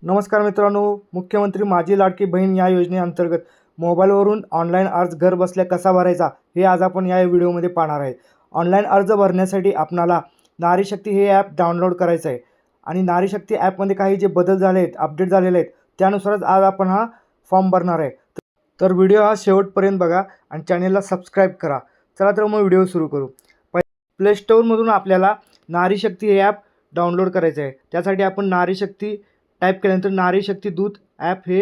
नमस्कार मित्रांनो, मुख्यमंत्री माझी लाडकी बहीण या योजनेअंतर्गत मोबाईलवरून ऑनलाईन अर्ज घर बसल्या कसा भरायचा हे आज आपण या व्हिडिओमध्ये पाहणार आहे. ऑनलाईन अर्ज भरण्यासाठी आपणाला नारी शक्ती हे ॲप डाउनलोड करायचं आहे आणि नारी शक्ती ॲपमध्ये काही जे बदल झाले आहेत, अपडेट झालेले आहेत, त्यानुसारच आज आपण हा फॉर्म भरणार आहे. तर व्हिडिओ हा शेवटपर्यंत बघा आणि चॅनेलला सबस्क्राईब करा. चला तर मग व्हिडिओ सुरू करू. प्ले स्टोअरमधून आपल्याला नारी शक्ती हे ॲप डाउनलोड करायचं आहे. त्यासाठी आपण नारी शक्ती टाईप केल्यानंतर नारी शक्ती दूत ॲप हे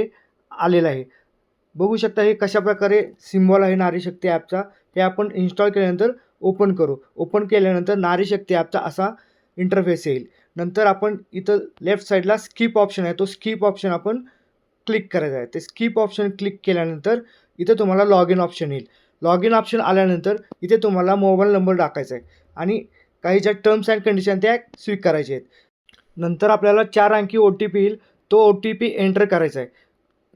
आलेलं आहे. बघू शकता हे कशाप्रकारे सिम्बॉल आहे नारी शक्ती ॲपचा. हे आपण इन्स्टॉल केल्यानंतर ओपन करू. ओपन केल्यानंतर नारी शक्ती ॲपचा असा इंटरफेस येईल. नंतर आपण इथं लेफ्ट साईडला स्किप ऑप्शन आहे, तो स्किप ऑप्शन आपण क्लिक करायचा आहे. ते स्किप ऑप्शन क्लिक केल्यानंतर इथं तुम्हाला लॉग इन ऑप्शन येईल. लॉग इन ऑप्शन आल्यानंतर इथे तुम्हाला मोबाईल नंबर टाकायचा आहे आणि काही ज्या टर्म्स अँड कंडिशन त्या स्वीकारायच्या आहेत. नंतर आपल्याला 4 अंकी OTP येईल. तो OTP एंटर करायचा आहे.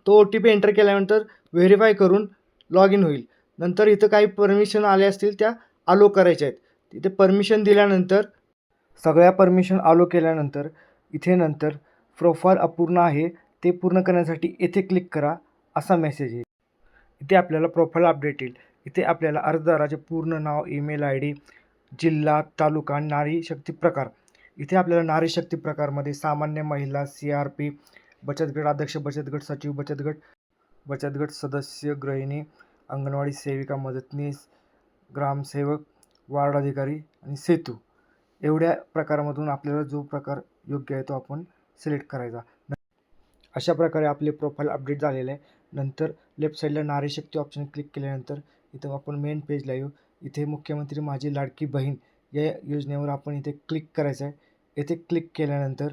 तो OTP एंटर केल्यानंतर व्हेरीफाय करून लॉग इन होईल. नंतर इथं काही परमिशन आले असतील त्या अलो करायच्या आहेत. तिथे परमिशन दिल्यानंतर सगळ्या परमिशन अलो केल्यानंतर इथे नंतर प्रोफाईल अपूर्ण आहे ते पूर्ण करण्यासाठी इथे क्लिक करा असा मेसेज येईल. इथे आपल्याला प्रोफाईल अपडेट येईल. इथे आपल्याला अर्जदाराचे पूर्ण नाव, ईमेल ID, जिल्हा, तालुका आणि नारी शक्ती प्रकार. इथे आपल्याला नारी शक्ती प्रकारमध्ये सामान्य महिला, CRP, बचत गट अध्यक्ष, बचत गट सचिव, बचत गट सदस्य, गृहिणी, अंगणवाडी सेविका, मदतनीस, ग्रामसेवक, वार्ड अधिकारी आणि सेतू एवढ्या प्रकारामधून आपल्याला जो प्रकार योग्य आहे तो आपण सिलेक्ट करायचा. अशा प्रकारे आपले प्रोफाईल अपडेट झालेलं आहे. नंतर लेफ्ट साईडला नारी शक्ती ऑप्शन क्लिक केल्यानंतर इथं आपण मेन पेजला येऊ. इथे मुख्यमंत्री माझी लाडकी बहीण या योजनेवर आपण इथे क्लिक करायचं आहे. इथे क्लिक केल्यानंतर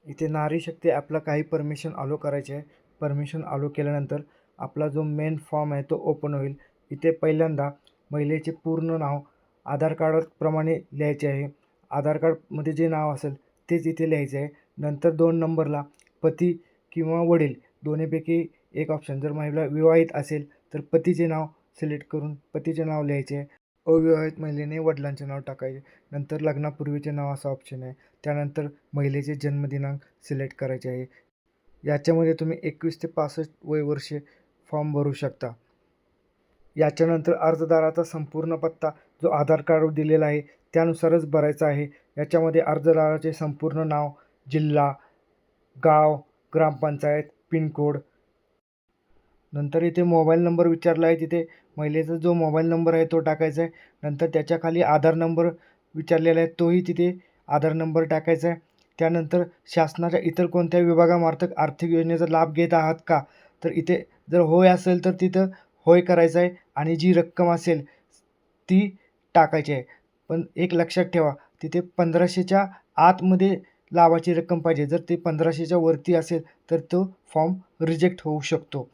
इथे नारी शक्ती ॲपला काही परमिशन अलो करायचे आहे. परमिशन अलो केल्यानंतर आपला जो मेन फॉर्म आहे तो ओपन होईल. इथे पहिल्यांदा महिलेचे पूर्ण नाव आधार कार्डप्रमाणे लिहायचे आहे. आधार कार्डमध्ये जे नाव असेल तेच इथे लिहायचे आहे. नंतर 2 नंबरला पती किंवा वडील दोन्हीपैकी एक ऑप्शन. जर महिला विवाहित असेल तर पतीचे नाव सिलेक्ट करून पतीचे नाव लिहायचे आहे. अविवाहित महिलेने वडिलांचे नाव टाकायचे. नंतर लग्नापूर्वीचे नाव असा ऑप्शन आहे. त्यानंतर महिलेचे जन्मदिनांक सिलेक्ट करायचे आहे. याच्यामध्ये तुम्ही 21 ते 65 वय वर्षे फॉर्म भरू शकता. याच्यानंतर अर्जदाराचा संपूर्ण पत्ता जो आधार कार्डवर दिलेला आहे त्यानुसारच भरायचा आहे. याच्यामध्ये अर्जदाराचे संपूर्ण नाव, जिल्हा, गाव, ग्रामपंचायत, पिनकोड. नंतर इथे मोबाईल नंबर विचारला आहे. तिथे महिलेचा जो मोबाईल नंबर आहे तो टाकायचा आहे. नंतर त्याच्या खाली आधार नंबर विचारलेला आहे, तोही तिथे आधार नंबर टाकायचा आहे. त्यानंतर शासनाच्या इतर कोणत्या विभागामार्फत आर्थिक योजनेचा लाभ घेत आहात का, तर इथे जर होय असेल तर तिथं होय करायचं आहे आणि जी रक्कम असेल ती टाकायची आहे. पण एक लक्षात ठेवा, तिथे 1500च्या आतमध्ये लाभाची रक्कम पाहिजे. जर ते 1500च्या वरती असेल तर तो फॉर्म रिजेक्ट होऊ शकतो.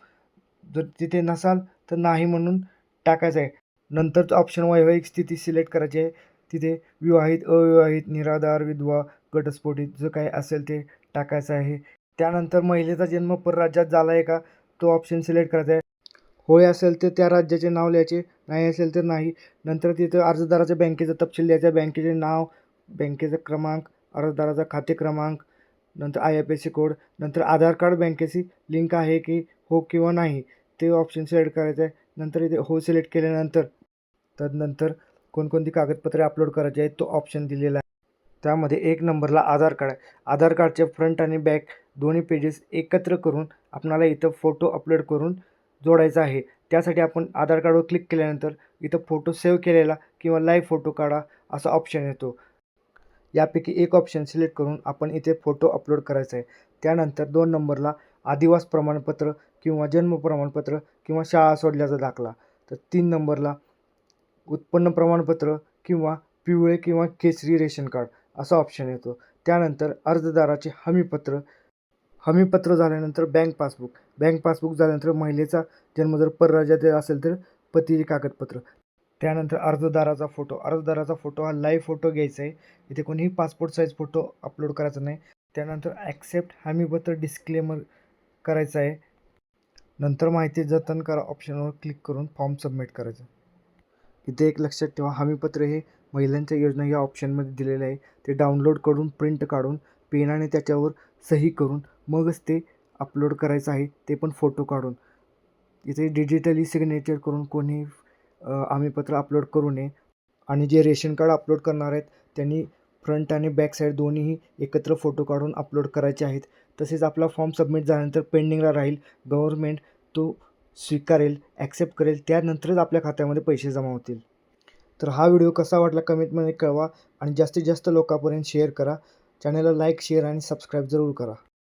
जर तिथे नसाल तर नाही म्हणून टाकायचं आहे. नंतरचं ऑप्शन वैवाहिक स्थिती सिलेक्ट करायची आहे. तिथे विवाहित, अविवाहित, निराधार, विधवा, घटस्फोटित जो काही असेल ते टाकायचं आहे. त्यानंतर महिलेचा जन्म परराज्यात झाला आहे का तो ऑप्शन सिलेक्ट करायचा आहे. होय असेल तर त्या राज्याचे नाव लिहायचे, नाही असेल तर नाही. नंतर तिथं अर्जदाराच्या बँकेचा तपशील द्यायचा, बँकेचे नाव, बँकेचा क्रमांक, अर्जदाराचा खाते क्रमांक, नंतर IFSC कोड, नंतर आधार कार्ड बँकेशी लिंक आहे की हो किंवा नाही ते ऑप्शन सिलेक्ट करायचं आहे. नंतर इथे हो सिलेक्ट केल्यानंतर तदनंतर कोणकोणती कागदपत्रे अपलोड करायची आहेत तो ऑप्शन दिलेला आहे. त्यामध्ये 1 नंबरला आधार कार्ड आहे. आधार कार्डचे फ्रंट आणि बॅक दोन्ही पेजेस एकत्र करून आपणाला इथं फोटो अपलोड करून जोडायचा आहे. त्यासाठी आपण आधार कार्डवर क्लिक केल्यानंतर इथं फोटो सेव्ह केलेला किंवा लाईव्ह फोटो काढा असा ऑप्शन येतो. यापैकी एक ऑप्शन सिलेक्ट करून आपण इथे फोटो अपलोड करायचा आहे. त्यानंतर 2 नंबरला आदिवास प्रमाणपत्र किंवा जन्म प्रमाणपत्र किंवा शाळा सोडल्याचा दाखला. तर 3 नंबरला उत्पन्न प्रमाणपत्र किंवा पिवळे किंवा केशरी रेशन कार्ड असा ऑप्शन येतो. त्यानंतर अर्जदाराचे हमीपत्र झाल्यानंतर बँक पासबुक झाल्यानंतर महिलेचा जन्म जर परराज्यात असेल तर पतीचे कागदपत्र. त्यानंतर अर्जदाराचा फोटो हा लाईव्ह फोटो घ्यायचा आहे. इथे कोणीही पासपोर्ट साईज फोटो अपलोड करायचा नाही. त्यानंतर ॲक्सेप्ट हमीपत्र डिस्क्लेमर करायचं आहे. नंतर माहिती जतन करा ऑप्शनवर क्लिक करून फॉर्म सबमिट करायचा. इथे एक लक्षात ठेवा, हमीपत्र हे महिलांच्या योजना या ऑप्शनमध्ये दिलेलं आहे. ते डाउनलोड करून प्रिंट काढून पेनाने त्याच्यावर सही करून मगच ते अपलोड करायचं आहे, ते पण फोटो काढून. इथे डिजिटली सिग्नेचर करून कोणी हमीपत्र अपलोड करू नये. आणि जे रेशन कार्ड अपलोड करणार आहेत त्यांनी फ्रंट आणि बॅक साईड दोन्हीही एकत्र फोटो काढून अपलोड करायचे आहेत. तसेच आपला फॉर्म सबमिट झाल्यानंतर पेंडिंगला राहील. गव्हर्नमेंट तो स्वीकारेल, ॲक्सेप्ट करेल, त्यानंतरच आपल्या खात्यामध्ये पैसे जमा होतील. तर हा व्हिडिओ कसा वाटला कमेंटमध्ये कळवा आणि जास्तीत जास्त लोकांपर्यंत शेअर करा. चॅनलला लाईक, शेअर आणि सबस्क्राईब जरूर करा.